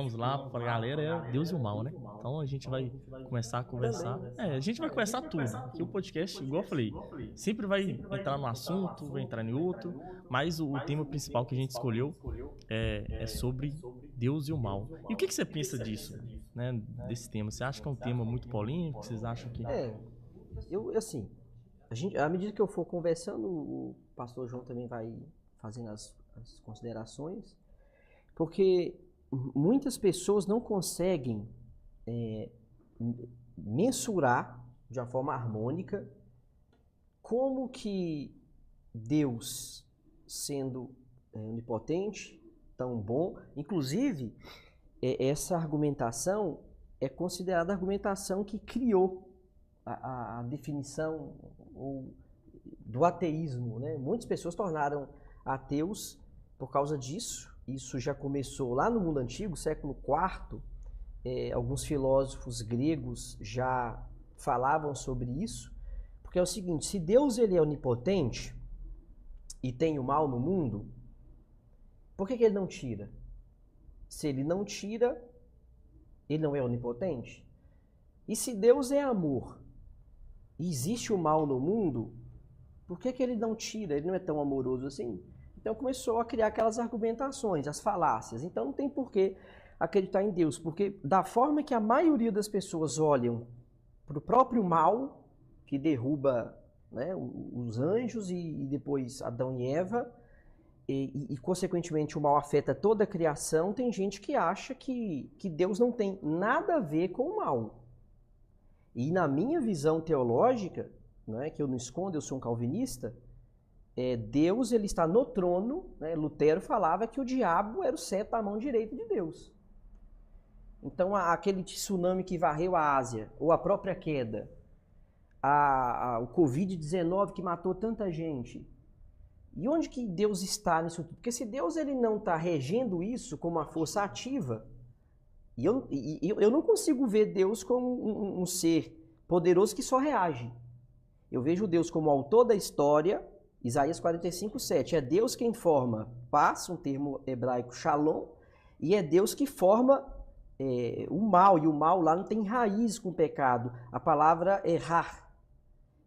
Vamos lá para a galera, é Deus e o mal, né? Então a gente vai começar a conversar. A gente vai conversar tudo. Aqui o podcast, igual eu falei, sempre vai entrar no assunto, vai entrar em outro, mas o tema principal que a gente escolheu é sobre Deus e o mal. E o que você pensa disso, né? Desse tema? Você acha que é um tema muito polêmico? Vocês acham que. Assim, à medida que eu for conversando, o pastor João também vai fazendo as considerações, porque muitas pessoas não conseguem mensurar de uma forma harmônica como que Deus, sendo onipotente, tão bom, inclusive essa argumentação é considerada a argumentação que criou a definição do ateísmo, né? Muitas pessoas tornaram ateus por causa disso. Isso já começou lá no mundo antigo, século IV. Alguns filósofos gregos já falavam sobre isso, porque é o seguinte: se Deus ele é onipotente e tem o mal no mundo, por que ele não tira? Se ele não tira, ele não é onipotente? E se Deus é amor e existe o mal no mundo, por que ele não tira? Ele não é tão amoroso assim? Então começou a criar aquelas argumentações, as falácias. Então não tem por que acreditar em Deus, porque da forma que a maioria das pessoas olham para o próprio mal, que derruba, né, os anjos e depois Adão e Eva, e consequentemente o mal afeta toda a criação, tem gente que acha que Deus não tem nada a ver com o mal. E na minha visão teológica, né, que eu não escondo, eu sou um calvinista, Deus ele está no trono, né? Lutero falava que o diabo era o cetro à mão direita de Deus. Então aquele tsunami que varreu a Ásia, ou a própria queda, o Covid-19 que matou tanta gente, e onde que Deus está nisso tudo? Porque se Deus ele não está regendo isso como uma força ativa, e eu não consigo ver Deus como um ser poderoso que só reage. Eu vejo Deus como autor da história. Isaías 45:7. É Deus quem forma paz, um termo hebraico shalom, e é Deus que forma o mal, e o mal lá não tem raiz com o pecado. A palavra errar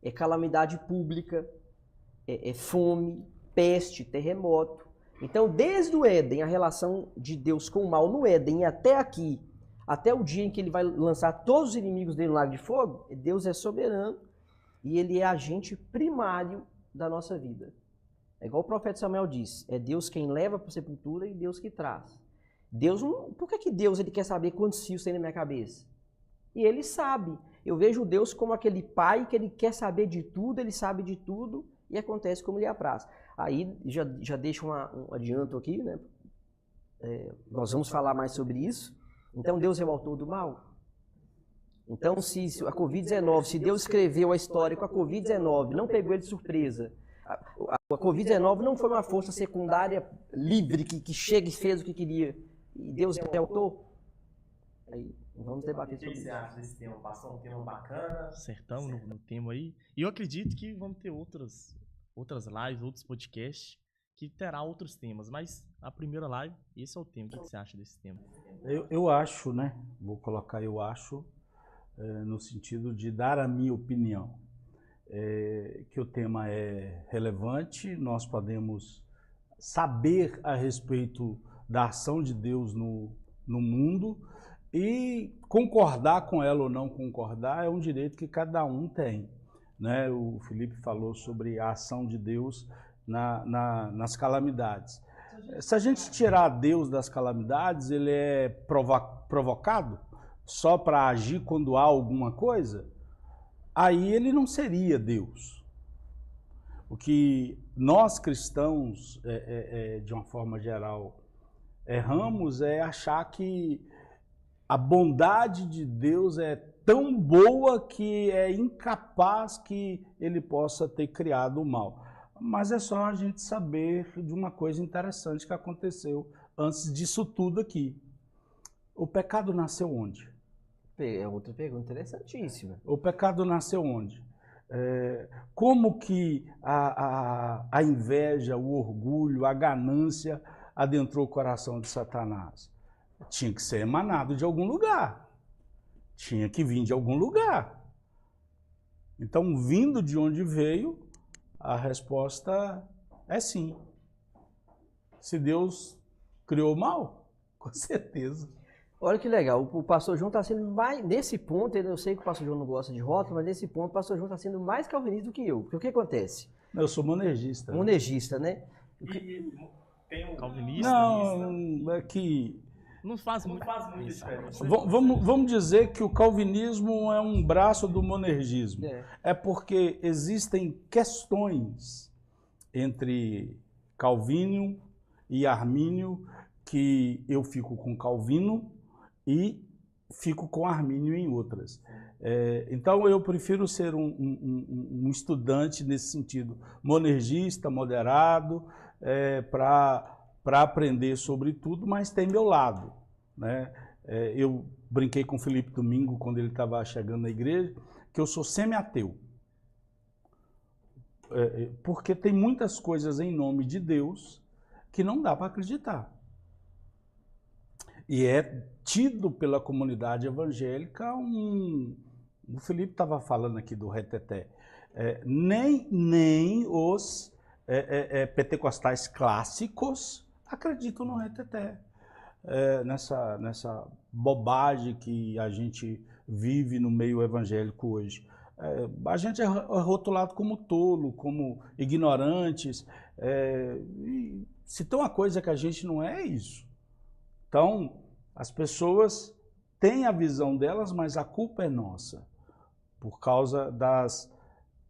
é calamidade pública, é fome, peste, terremoto. Então, desde o Éden, a relação de Deus com o mal no Éden e até aqui, até o dia em que ele vai lançar todos os inimigos dele no lago de fogo, Deus é soberano e ele é agente primário da nossa vida. É igual o profeta Samuel disse, é Deus quem leva para a sepultura e Deus que traz. Deus não, por que Deus ele quer saber quantos fios tem na minha cabeça? E ele sabe. Eu vejo Deus como aquele pai que ele quer saber de tudo, ele sabe de tudo e acontece como lhe apraz. Aí já deixo um adianto aqui, né? Nós vamos falar mais sobre isso. Então Deus é o autor do mal? Então, se a Covid-19, se Deus escreveu a história com a Covid-19, não pegou ele de surpresa, a Covid-19 não foi uma força secundária livre que chega e fez o que queria, e Deus é autor? Aí, vamos debater sobre isso. O que você acha desse tema? Passou um tema bacana, acertamos no tema aí, e eu acredito que vamos ter outras lives, outros podcasts, que terá outros temas, mas a primeira live, esse é o tema. O que você acha desse tema? Eu acho, né? Vou colocar eu acho, no sentido de dar a minha opinião, que o tema é relevante, nós podemos saber a respeito da ação de Deus no mundo e concordar com ela ou não concordar é um direito que cada um tem, né? O Felipe falou sobre a ação de Deus nas calamidades. Se a gente tirar Deus das calamidades, ele é provocado só para agir quando há alguma coisa, aí ele não seria Deus. O que nós cristãos, de uma forma geral, erramos é achar que a bondade de Deus é tão boa que é incapaz que ele possa ter criado o mal. Mas é só a gente saber de uma coisa interessante que aconteceu antes disso tudo aqui. O pecado nasceu onde? É outra pergunta interessantíssima. O pecado nasceu onde? Como que a inveja, o orgulho, a ganância adentrou o coração de Satanás? tinha que ser emanado de algum lugar. Tinha que vir de algum lugar. Então, vindo de onde veio, a resposta é sim. Se Deus criou o mal, com certeza. Olha que legal, o pastor João está sendo mais, nesse ponto, eu sei que o pastor João não gosta de rótulo, mas nesse ponto o pastor João está sendo mais calvinista do que eu. Porque o que acontece? Eu sou monergista. Monergista, né? Tem um calvinista? Não, é que... Não faz muita diferença. Vamos dizer que o calvinismo é um braço do monergismo. É porque existem questões entre Calvino e Armínio que eu fico com Calvino e fico com Armínio em outras. Então eu prefiro ser um estudante nesse sentido, monergista, moderado, para aprender sobre tudo, mas tem meu lado, né? Eu brinquei com o Felipe domingo, quando ele estava chegando na igreja, que eu sou semi-ateu. Porque tem muitas coisas em nome de Deus que não dá para acreditar. E é tido pela comunidade evangélica o Felipe estava falando aqui do reteté. Nem os pentecostais clássicos acreditam no reteté. Nessa bobagem que a gente vive no meio evangélico hoje. A gente é rotulado como tolo, como ignorantes. E se tem uma coisa que a gente não é isso. Então, as pessoas têm a visão delas, mas a culpa é nossa, por causa das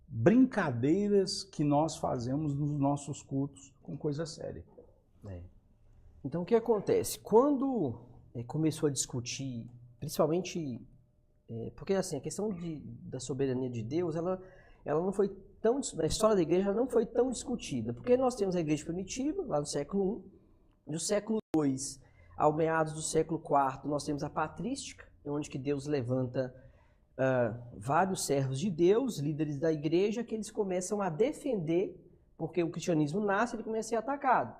brincadeiras que nós fazemos nos nossos cultos com coisa séria. Então, o que acontece? Quando começou a discutir, principalmente, porque assim, a questão da soberania de Deus, ela não foi tão, na história da igreja, ela não foi tão discutida, porque nós temos a igreja primitiva, lá no século I, no século II, ao meados do século IV, nós temos a patrística, onde que Deus levanta vários servos de Deus, líderes da igreja, que eles começam a defender, porque o cristianismo nasce, ele começa a ser atacado.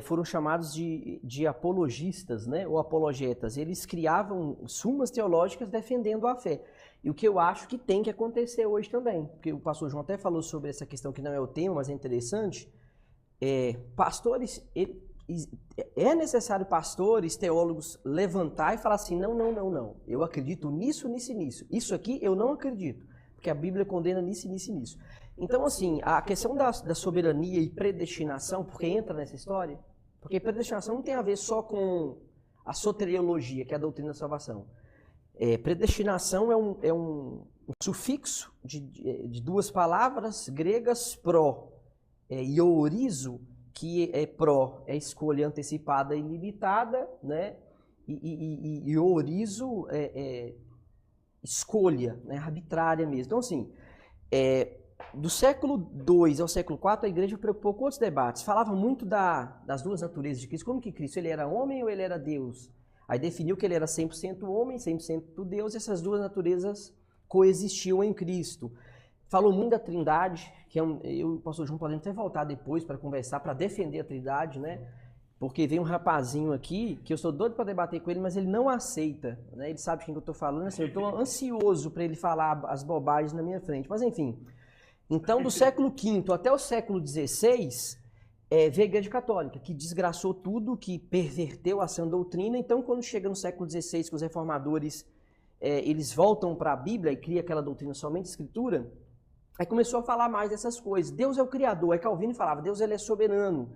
Foram chamados de apologistas, né, ou apologetas. Eles criavam sumas teológicas defendendo a fé. E o que eu acho que tem que acontecer hoje também, porque o pastor João até falou sobre essa questão que não é o tema, mas é interessante. Pastores, é necessário pastores, teólogos levantar e falar assim, não, eu acredito nisso, nisso e nisso. Isso aqui eu não acredito, porque a Bíblia condena nisso, nisso e nisso. Então, assim, a questão da soberania e predestinação, porque entra nessa história, porque predestinação não tem a ver só com a soteriologia, que é a doutrina da salvação. Predestinação é um sufixo de duas palavras gregas, pró e ourizo, que pró é escolha antecipada e ilimitada, né? E ourizo é escolha, né? Arbitrária mesmo. Então, assim, do século II ao século IV, a igreja preocupou com outros debates. Falava muito das duas naturezas de Cristo. Como que Cristo, ele era homem ou ele era Deus? Aí definiu que ele era 100% homem, 100% Deus, e essas duas naturezas coexistiam em Cristo. Falou muito da Trindade, que eu e o pastor João podemos até voltar depois para conversar, para defender a Trindade, né? Porque vem um rapazinho aqui, que eu sou doido para debater com ele, mas ele não aceita, né? Ele sabe quem que eu estou falando, assim, eu estou ansioso para ele falar as bobagens na minha frente. Mas enfim, então do século V até o século XVI, veio a Igreja Católica, que desgraçou tudo, que perverteu a sã doutrina. Então, quando chega no século XVI, que os reformadores eles voltam para a Bíblia e cria aquela doutrina somente Escritura, aí começou a falar mais dessas coisas. Deus é o Criador. Aí Calvino falava, Deus ele é soberano.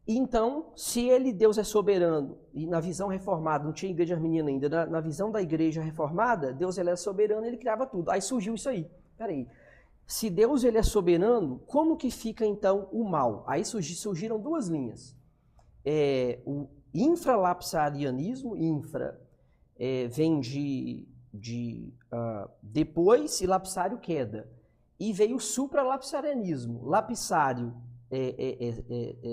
E então, se Deus é soberano, e na visão reformada, não tinha igreja arminiana ainda, na visão da igreja reformada, Deus ele é soberano, ele criava tudo. Aí surgiu isso aí. Peraí. Se Deus ele é soberano, como que fica então o mal? Aí surgiram duas linhas. O infralapsarianismo, vem de depois e lapsário queda. E veio o supralapsarianismo. Lapsário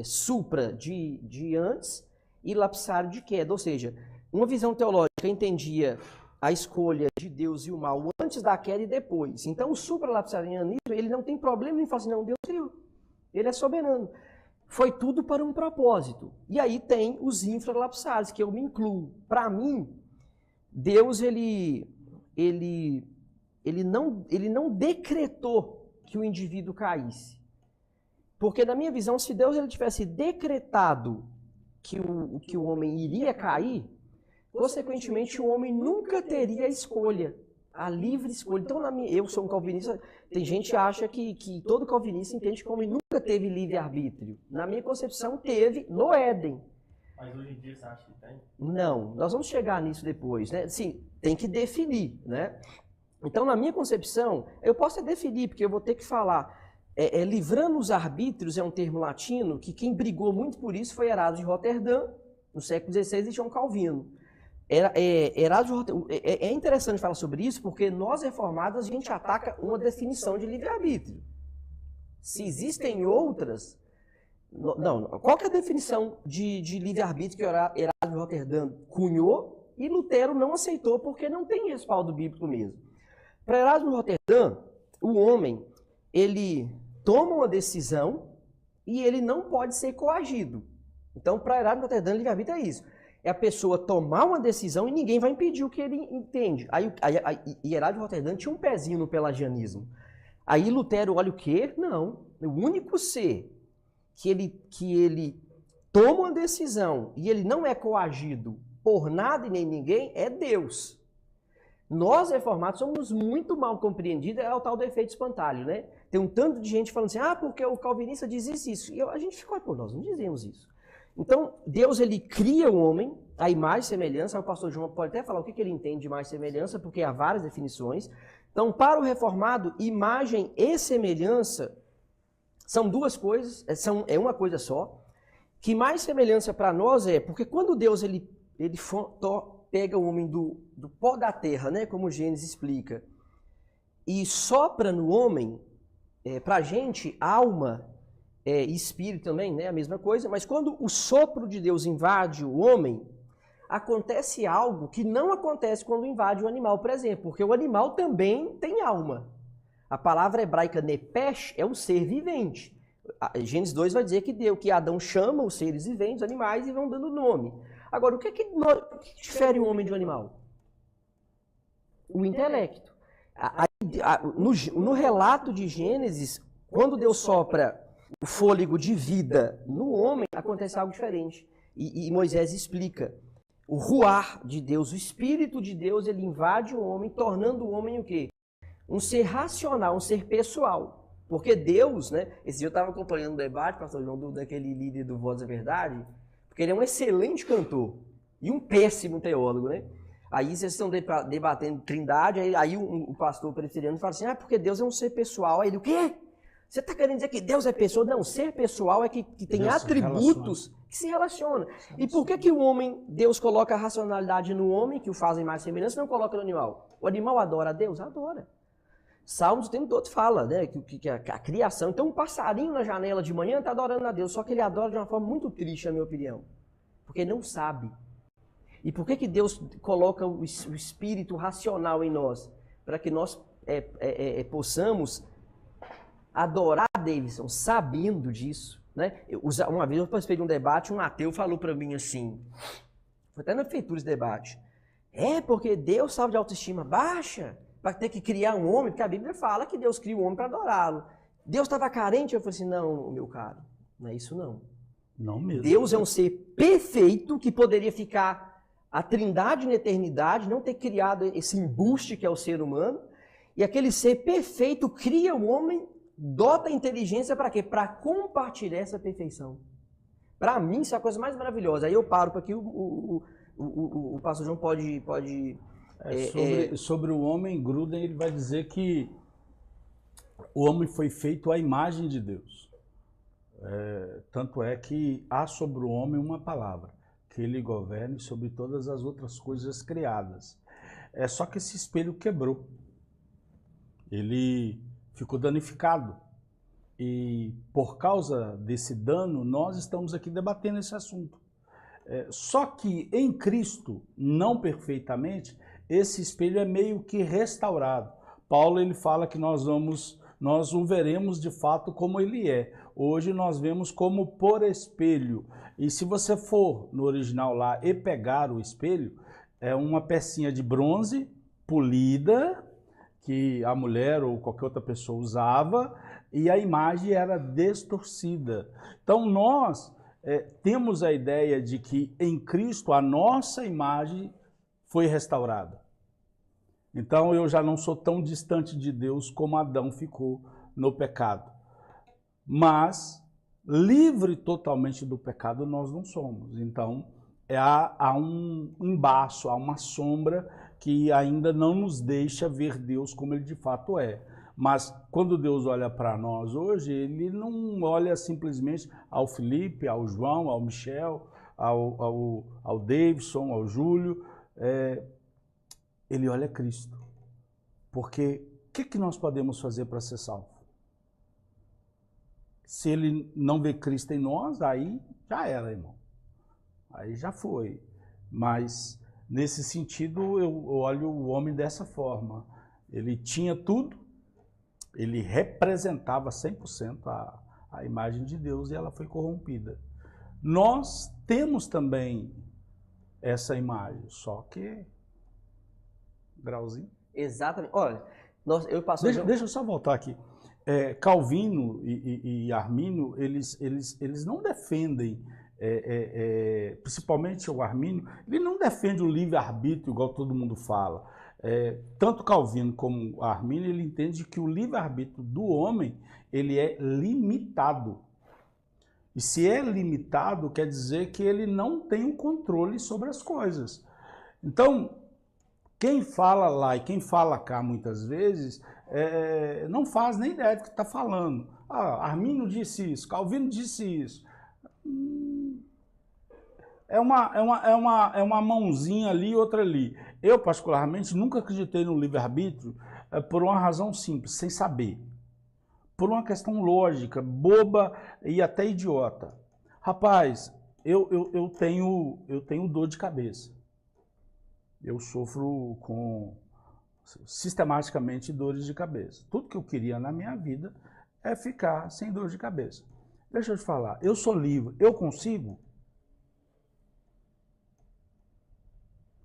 supra de antes e lapsário de queda. Ou seja, uma visão teológica entendia a escolha de Deus e o mal antes da queda e depois. Então o supralapsarianismo, ele não tem problema em falar assim, não, Deus criou. Ele é soberano. foi tudo para um propósito. E aí tem os infralapsares, que eu me incluo. Para mim, Deus ele não decretou que o indivíduo caísse. Porque na minha visão, se Deus ele tivesse decretado que o homem iria cair, consequentemente o homem nunca teria a escolha, a livre escolha. Então, eu sou um calvinista, tem gente que acha que todo calvinista entende que o homem nunca teve livre-arbítrio. Na minha concepção, teve no Éden. Mas hoje em dia você acha que tem? Não, nós vamos chegar nisso depois, né? Sim, tem que definir, né? Então, na minha concepção, eu posso definir, porque eu vou ter que falar. Livrando os arbítrios é um termo latino que quem brigou muito por isso foi Erasmo de Roterdã, no século XVI, e João Calvino. É interessante falar sobre isso, porque nós reformados a gente ataca uma definição de livre-arbítrio. Se existem outras... Não, qual que é a definição de livre-arbítrio que Erasmo de Roterdã cunhou e Lutero não aceitou porque não tem respaldo bíblico mesmo? Para Erasmo de Roterdã, o homem, ele toma uma decisão e ele não pode ser coagido. Então, para Erasmo de Roterdã, livre-arbítrio é isso. É a pessoa tomar uma decisão e ninguém vai impedir o que ele entende. E Erasmo de Roterdã tinha um pezinho no pelagianismo. Aí Lutero olha o quê? Não. O único ser que ele toma uma decisão e ele não é coagido por nada e nem ninguém é Deus. Nós, reformados, somos muito mal compreendidos, é o tal do efeito espantalho, né? Tem um tanto de gente falando assim, porque o calvinista diz isso. E a gente fica, pô, nós não dizemos isso. Então, Deus, ele cria o homem, a imagem e semelhança, o pastor João pode até falar o que ele entende de imagem e semelhança, porque há várias definições. Então, para o reformado, imagem e semelhança são duas coisas, é uma coisa só. Que imagem e semelhança para nós porque quando Deus ele pega o homem do pó da terra, né, como Gênesis explica, e sopra no homem, para a gente, alma e espírito também, né, a mesma coisa, mas quando o sopro de Deus invade o homem, acontece algo que não acontece quando invade o animal, por exemplo, porque o animal também tem alma. A palavra hebraica nepesh é um ser vivente. Gênesis 2 vai dizer que Adão chama os seres viventes, os animais, e vão dando nome. Agora, o que difere o homem de um animal? O intelecto. No relato de Gênesis, quando Deus sopra o fôlego de vida no homem, acontece algo diferente. E Moisés explica. O ruar de Deus, o Espírito de Deus, ele invade o homem, tornando o homem o quê? Um ser racional, um ser pessoal. Porque Deus, né? Esse dia eu estava acompanhando o debate, pastor João, daquele líder do Voz da Verdade, porque ele é um excelente cantor e um péssimo teólogo, né? Aí vocês estão debatendo trindade, aí o pastor presbiteriano fala assim, porque Deus é um ser pessoal. Aí ele, o quê? Você está querendo dizer que Deus é pessoa? Não, ser pessoal é que tem Deus atributos que se relacionam. E por que o homem, Deus coloca a racionalidade no homem, que o fazem mais semelhança, não coloca no animal? O animal adora a Deus? Adora. Salmos o tempo todo fala, né, que a criação. Então, um passarinho na janela de manhã está adorando a Deus, só que ele adora de uma forma muito triste, na minha opinião. Porque não sabe. E por que Deus coloca o espírito racional em nós? Para que nós possamos adorar a Davidson, sabendo disso. Né? Uma vez eu participei de um debate, um ateu falou para mim assim, foi até na feitura esse debate, porque Deus salva de autoestima baixa, para ter que criar um homem, porque a Bíblia fala que Deus cria um homem para adorá-lo. Deus estava carente? Eu falei assim, não, meu caro, não é isso não. Não mesmo. Deus é um ser perfeito que poderia ficar a trindade na eternidade, não ter criado esse embuste que é o ser humano, e aquele ser perfeito cria o homem, dota a inteligência para quê? Para compartilhar essa perfeição. Para mim, isso é a coisa mais maravilhosa. Aí eu paro para que o pastor João pode sobre o homem, Gruden ele vai dizer que o homem foi feito à imagem de Deus. Tanto é que há sobre o homem uma palavra, que ele governe sobre todas as outras coisas criadas. Só que esse espelho quebrou. Ele ficou danificado. E por causa desse dano, nós estamos aqui debatendo esse assunto. Só que em Cristo, não perfeitamente, esse espelho é meio que restaurado. Paulo ele fala que nós o veremos de fato como ele é. Hoje nós vemos como por espelho. E se você for no original lá e pegar o espelho, é uma pecinha de bronze polida que a mulher ou qualquer outra pessoa usava e a imagem era distorcida. Então nós temos a ideia de que em Cristo a nossa imagem foi restaurada. Então eu já não sou tão distante de Deus como Adão ficou no pecado. Mas livre totalmente do pecado nós não somos. Então há um embaço, há uma sombra que ainda não nos deixa ver Deus como Ele de fato é. Mas quando Deus olha para nós hoje, Ele não olha simplesmente ao Felipe, ao João, ao Michel, ao Davidson, ao Júlio. Ele olha Cristo. Porque o que nós podemos fazer para ser salvo? Se Ele não vê Cristo em nós, aí já era, irmão. Aí já foi. Mas, nesse sentido, eu olho o homem dessa forma. Ele tinha tudo, ele representava 100% a imagem de Deus e ela foi corrompida. Nós temos também essa imagem, só que... grauzinho. Exatamente. Olha, eu passo... Deixa eu só voltar aqui. Calvino e Armínio, eles não defendem, principalmente o Armínio, ele não defende o livre-arbítrio igual todo mundo fala. Tanto Calvino como Armínio, ele entende que o livre-arbítrio do homem, ele é limitado. E se é limitado, quer dizer que ele não tem o controle sobre as coisas. Então, quem fala lá e quem fala cá muitas vezes, não faz nem ideia do que está falando. Armínio disse isso, Calvino disse isso. É uma mãozinha ali e outra ali. Eu, particularmente, nunca acreditei no livre-arbítrio por uma razão simples, sem saber. Por uma questão lógica, boba e até idiota. Rapaz, eu tenho dor de cabeça. Eu sofro sistematicamente dores de cabeça. Tudo que eu queria na minha vida é ficar sem dor de cabeça. Deixa eu te falar, eu sou livre, eu consigo?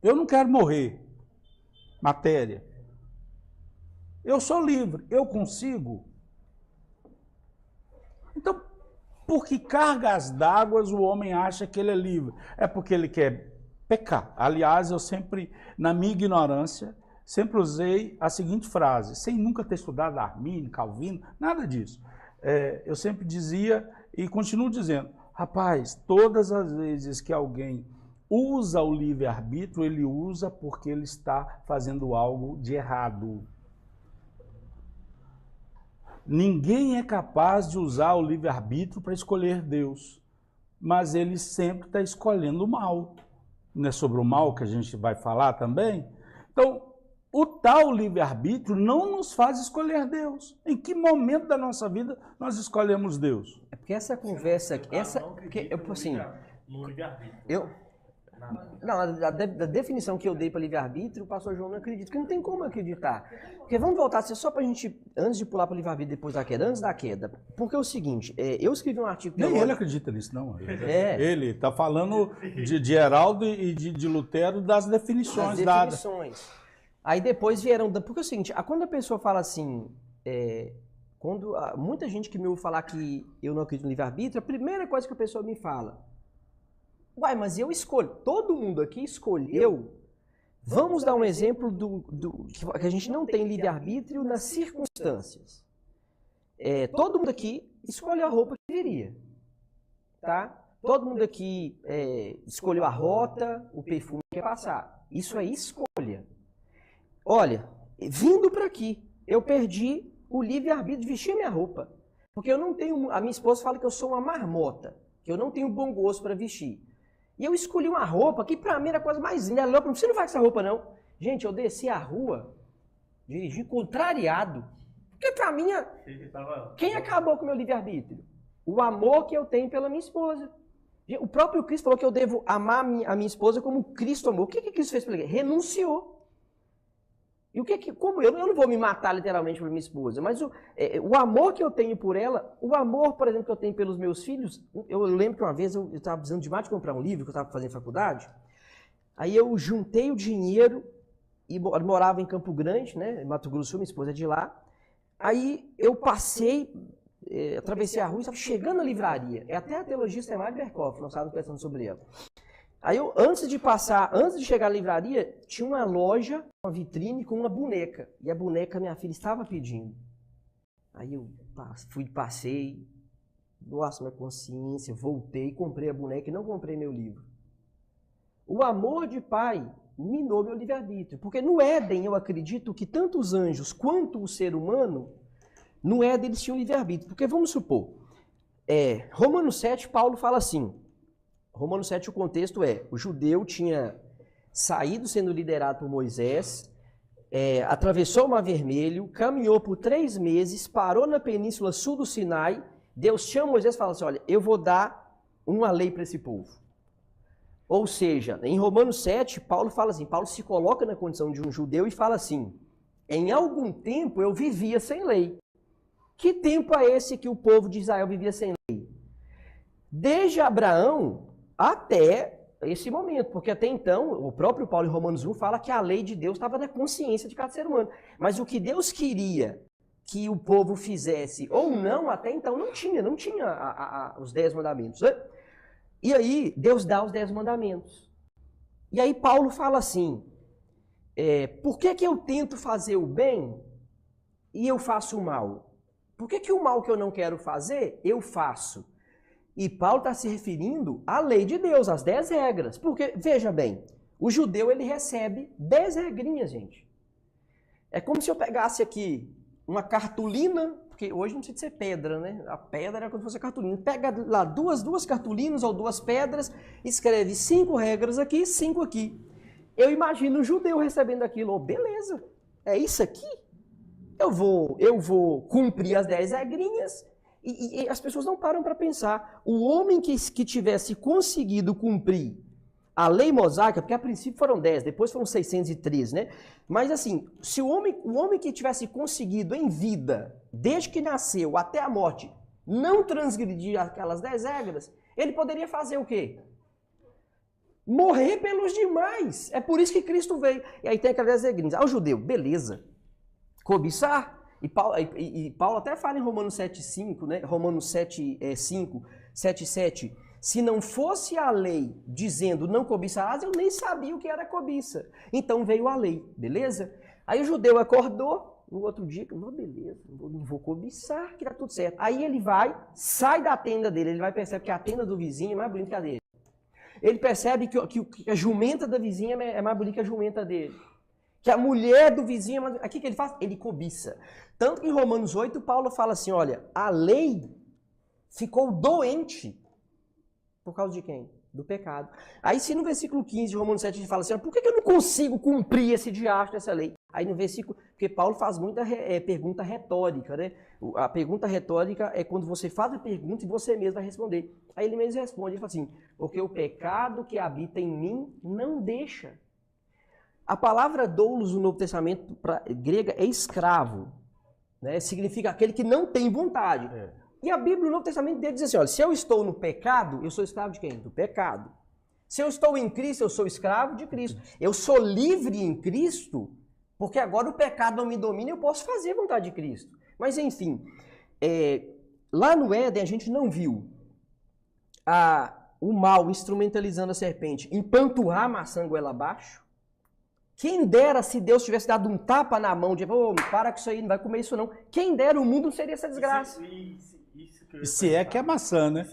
Eu não quero morrer. Matéria. Eu sou livre, eu consigo? Então, por que cargas d'água o homem acha que ele é livre? É porque ele quer pecar. Aliás, eu sempre, na minha ignorância, sempre usei a seguinte frase, sem nunca ter estudado Armínio, Calvino, nada disso. Eu sempre dizia e continuo dizendo, rapaz, todas as vezes que alguém usa o livre-arbítrio, ele usa porque ele está fazendo algo de errado. Ninguém é capaz de usar o livre-arbítrio para escolher Deus, mas ele sempre está escolhendo o mal. Não é sobre o mal que a gente vai falar também? Então, o tal livre-arbítrio não nos faz escolher Deus. Em que momento da nossa vida nós escolhemos Deus? É porque essa conversa... a definição que eu dei para livre-arbítrio, o pastor João não acredita, porque não tem como acreditar. Porque vamos voltar, só para a gente, antes de pular para o livre-arbítrio, depois da queda, antes da queda. Porque é o seguinte, eu escrevi um artigo... Nem ele acredita nisso, não. Ele está falando de Heraldo e de Lutero das definições dadas. Aí depois vieram... Porque é o seguinte, quando a pessoa fala assim... quando muita gente que me ouve falar que eu não acredito no livre-arbítrio, a primeira coisa que a pessoa me fala... Uai, mas eu escolho. Todo mundo aqui escolheu. Vamos dar um exemplo que a gente não tem livre-arbítrio nas circunstâncias. Todo mundo aqui escolheu a roupa que queria. Tá? Todo mundo aqui escolheu a rota, o perfume que quer passar. Isso é escolha. Olha, vindo para aqui, eu perdi o livre-arbítrio de vestir a minha roupa. Porque eu não tenho... A minha esposa fala que eu sou uma marmota, que eu não tenho bom gosto para vestir. E eu escolhi uma roupa que pra mim era a coisa mais linda. Ela falou, você não vai com essa roupa não. Gente, eu desci a rua, dirigi contrariado. Porque pra mim, quem acabou com o meu livre-arbítrio? O amor que eu tenho pela minha esposa. O próprio Cristo falou que eu devo amar a minha esposa como Cristo amou. O que Cristo fez pela igreja? Renunciou. E como eu não vou me matar literalmente por minha esposa, mas o amor que eu tenho por ela, o amor, por exemplo, que eu tenho pelos meus filhos, eu lembro que uma vez eu estava precisando demais de comprar um livro, que eu estava fazendo faculdade, aí eu juntei o dinheiro e morava em Campo Grande, né, Mato Grosso do Sul, minha esposa é de lá, aí eu passei, atravessei a rua e estava chegando na livraria, é até a teologista Emma Berkoff, nós estávamos pensando sobre ela. Aí eu, antes de chegar à livraria, tinha uma loja, uma vitrine com uma boneca. E a boneca minha filha estava pedindo. Aí eu passei, nossa, minha consciência, voltei, comprei a boneca e não comprei meu livro. O amor de pai minou meu livre-arbítrio. Porque no Éden eu acredito que tanto os anjos quanto o ser humano, no Éden eles tinham livre-arbítrio. Porque vamos supor, Romanos 7, Paulo fala assim, Romanos 7, o contexto o judeu tinha saído sendo liderado por Moisés, atravessou o Mar Vermelho, caminhou por 3 meses, parou na península sul do Sinai, Deus chama Moisés e fala assim, olha, eu vou dar uma lei para esse povo. Ou seja, em Romanos 7, Paulo fala assim, Paulo se coloca na condição de um judeu e fala assim, em algum tempo eu vivia sem lei. Que tempo é esse que o povo de Israel vivia sem lei? Desde Abraão até esse momento, porque até então, o próprio Paulo em Romanos 1 fala que a lei de Deus estava na consciência de cada ser humano. Mas o que Deus queria que o povo fizesse ou não, até então não tinha os 10 mandamentos. Né? E aí, Deus dá os 10 mandamentos. E aí Paulo fala assim, por que eu tento fazer o bem e eu faço o mal? Por que o mal que eu não quero fazer, eu faço? E Paulo está se referindo à lei de Deus, às 10 regras. Porque, veja bem, o judeu ele recebe 10 regrinhas, gente. É como se eu pegasse aqui uma cartolina, porque hoje não precisa ser pedra, né? A pedra é como se fosse a cartolina. Pega lá duas cartolinas ou 2 pedras, escreve 5 regras aqui, 5 aqui. Eu imagino o judeu recebendo aquilo, beleza, é isso aqui? Eu vou cumprir as 10 regrinhas. E as pessoas não param para pensar. O homem que tivesse conseguido cumprir a lei mosaica, porque a princípio foram 10, depois foram 613, né? Mas assim, se o homem que tivesse conseguido em vida, desde que nasceu até a morte, não transgredir aquelas 10 regras, ele poderia fazer o quê? Morrer pelos demais. É por isso que Cristo veio. E aí tem aquelas 10 regrinhas. O judeu, beleza. Cobiçar. E Paulo até fala em Romanos 7,5, né? Romanos 7,5, 7,7. Se não fosse a lei dizendo não cobiçarás, eu nem sabia o que era cobiça. Então veio a lei, beleza? Aí o judeu acordou, no outro dia, não, beleza, não vou cobiçar, que tá tudo certo. Aí ele sai da tenda dele, ele vai perceber que a tenda do vizinho é mais bonita que a dele. Ele percebe que a jumenta da vizinha é mais bonita que a jumenta dele. Que a mulher do vizinho, o que ele faz? Ele cobiça. Tanto que em Romanos 8, Paulo fala assim, olha, a lei ficou doente por causa de quem? Do pecado. Aí se no versículo 15 de Romanos 7 ele fala assim, por que eu não consigo cumprir esse diacho dessa lei? Aí no versículo, porque Paulo faz muita pergunta retórica, né? A pergunta retórica é quando você faz a pergunta e você mesmo vai responder. Aí ele mesmo responde, ele fala assim, porque o pecado que habita em mim não deixa. A palavra doulos no Novo Testamento grega é escravo, né? Significa aquele que não tem vontade. E a Bíblia no Novo Testamento diz assim, olha, se eu estou no pecado, eu sou escravo de quem? Do pecado. Se eu estou em Cristo, eu sou escravo de Cristo. Eu sou livre em Cristo, porque agora o pecado não me domina e eu posso fazer a vontade de Cristo. Mas enfim, lá no Éden a gente não viu o mal instrumentalizando a serpente, empanturrar a maçã goela abaixo. Quem dera se Deus tivesse dado um tapa na mão de para com isso aí, não vai comer isso não. Quem dera, o mundo não seria essa desgraça. Se é que é maçã, né?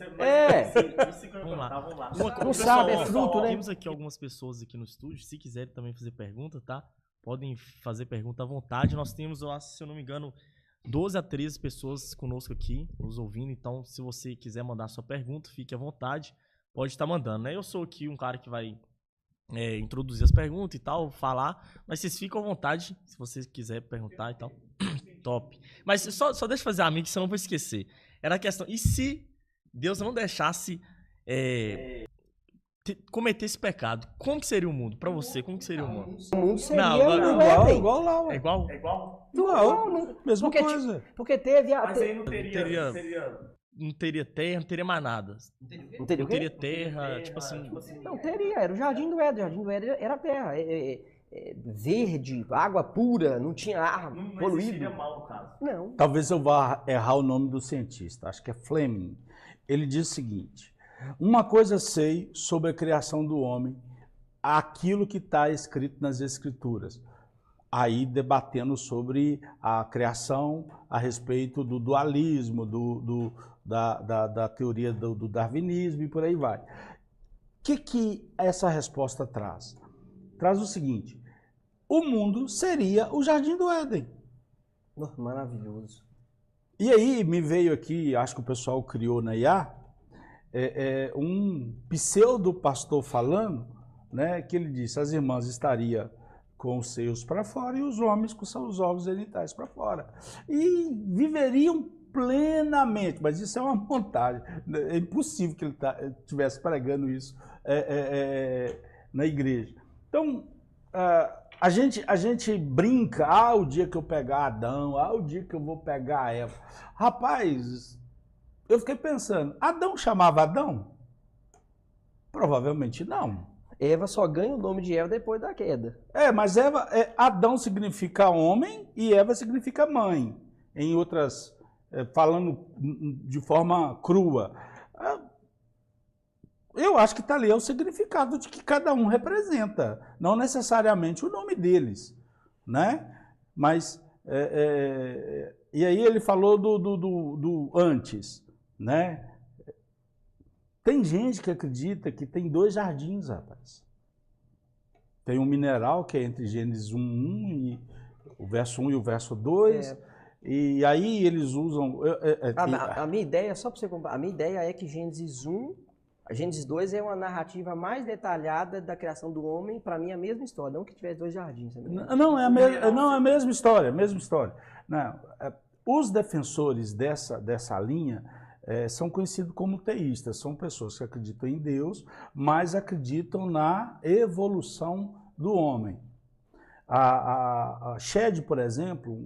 Vamos lá. Não sabe, é fruto, né? Temos aqui algumas pessoas aqui no estúdio, se quiserem também fazer pergunta, tá? Podem fazer pergunta à vontade. Nós temos, eu acho, se eu não me engano, 12 a 13 pessoas conosco aqui, nos ouvindo. Então, se você quiser mandar sua pergunta, fique à vontade. Pode estar mandando, né? Eu sou aqui um cara que vai introduzir as perguntas e tal, falar, mas vocês ficam à vontade, se você quiser perguntar e tal. Top. Mas só deixa eu fazer a minha, que senão eu vou esquecer. Era a questão, e se Deus não deixasse cometer esse pecado, como que seria o mundo? Pra você, como que seria o mundo? O mundo seria Não, o Éden. igual lá, ué. É igual? Igual, mesma porque, coisa. Porque teve a... Mas aí não teria terra, não teria mais nada. Não teria Não o quê? teria terra, tipo assim... Não teria, era o Jardim do Éden. O Jardim do Éden era terra. Verde, água pura, não tinha ar poluído. mal, no caso. Não. Talvez eu vá errar o nome do cientista, acho que é Fleming. Ele diz o seguinte: uma coisa sei sobre a criação do homem, aquilo que está escrito nas Escrituras. Aí debatendo sobre a criação a respeito do dualismo, da teoria do darwinismo e por aí vai. O que essa resposta traz? Traz o seguinte: o mundo seria o Jardim do Éden. Maravilhoso. E aí me veio aqui, acho que o pessoal criou na IA, um pseudo-pastor falando, né, que ele disse: as irmãs estariam com os seios para fora e os homens com seus órgãos genitais para fora. E viveriam plenamente, mas isso é uma montagem. É impossível que ele estivesse pregando isso na igreja. Então, a gente brinca, o dia que eu pegar Adão, o dia que eu vou pegar Eva. Rapaz, eu fiquei pensando, Adão chamava Adão? Provavelmente não. Eva só ganha o nome de Eva depois da queda. Mas Adão significa homem e Eva significa mãe. Em outras, falando de forma crua. Eu acho que está ali o significado de que cada um representa, não necessariamente o nome deles, né? Mas, e aí ele falou do antes, né? Tem gente que acredita que tem 2 jardins, rapaz. Tem um mineral que é entre Gênesis 1:1 e o verso 1 e o verso 2. E aí eles usam... A minha ideia, só para você comparar, a minha ideia é que Gênesis 1, a Gênesis 2 é uma narrativa mais detalhada da criação do homem, para mim é a mesma história, não que tivesse 2 jardins. Não, é a mesma história, mesma história. Não, os defensores dessa linha são conhecidos como teístas, são pessoas que acreditam em Deus, mas acreditam na evolução do homem. A Shedd, por exemplo,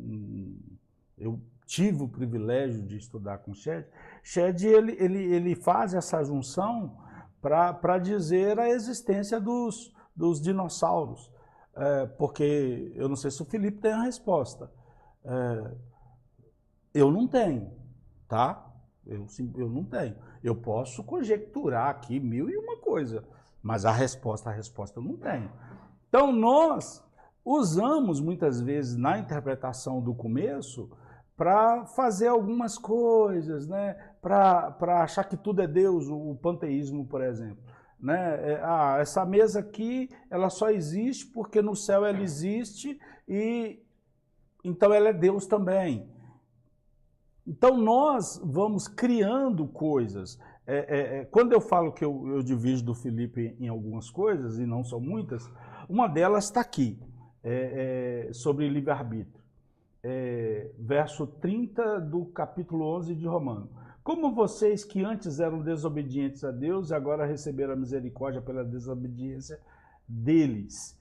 eu tive o privilégio de estudar com Shedd. Shedd ele faz essa junção para dizer a existência dos dinossauros, porque eu não sei se o Felipe tem a resposta. Eu não tenho, tá? Eu não tenho. Eu posso conjecturar aqui 1001 coisa, mas a resposta eu não tenho. Então nós usamos muitas vezes na interpretação do começo para fazer algumas coisas, né? Para achar que tudo é Deus, o panteísmo, por exemplo. Né? Essa mesa aqui, ela só existe porque no céu ela existe e então ela é Deus também. Então nós vamos criando coisas. Quando eu falo que eu divido do Felipe em algumas coisas, e não são muitas, uma delas está aqui, sobre livre-arbítrio. Verso 30 do capítulo 11 de Romanos. Como vocês que antes eram desobedientes a Deus e agora receberam a misericórdia pela desobediência deles.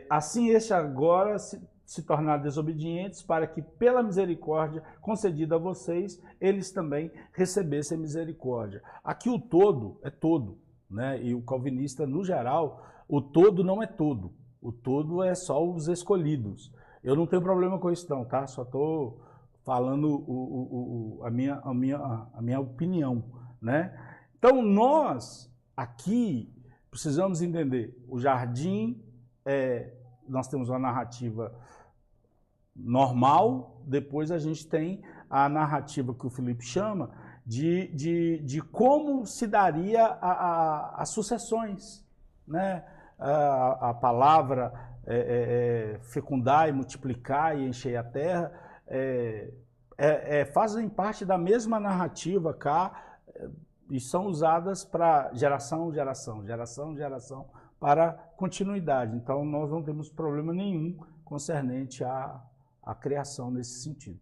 Assim este agora se tornar desobedientes para que pela misericórdia concedida a vocês, eles também recebessem misericórdia. Aqui o todo é todo, né? E o calvinista, no geral, o todo não é todo. O todo é só os escolhidos. Eu não tenho problema com isso não, tá? Só estou falando a minha opinião, né? Então nós aqui precisamos entender, o jardim, nós temos uma narrativa normal, depois a gente tem a narrativa que o Felipe chama de como se daria as sucessões, né? A palavra fecundar e multiplicar e encher a terra fazem parte da mesma narrativa cá e são usadas para geração, para continuidade. Então nós não temos problema nenhum concernente à criação nesse sentido.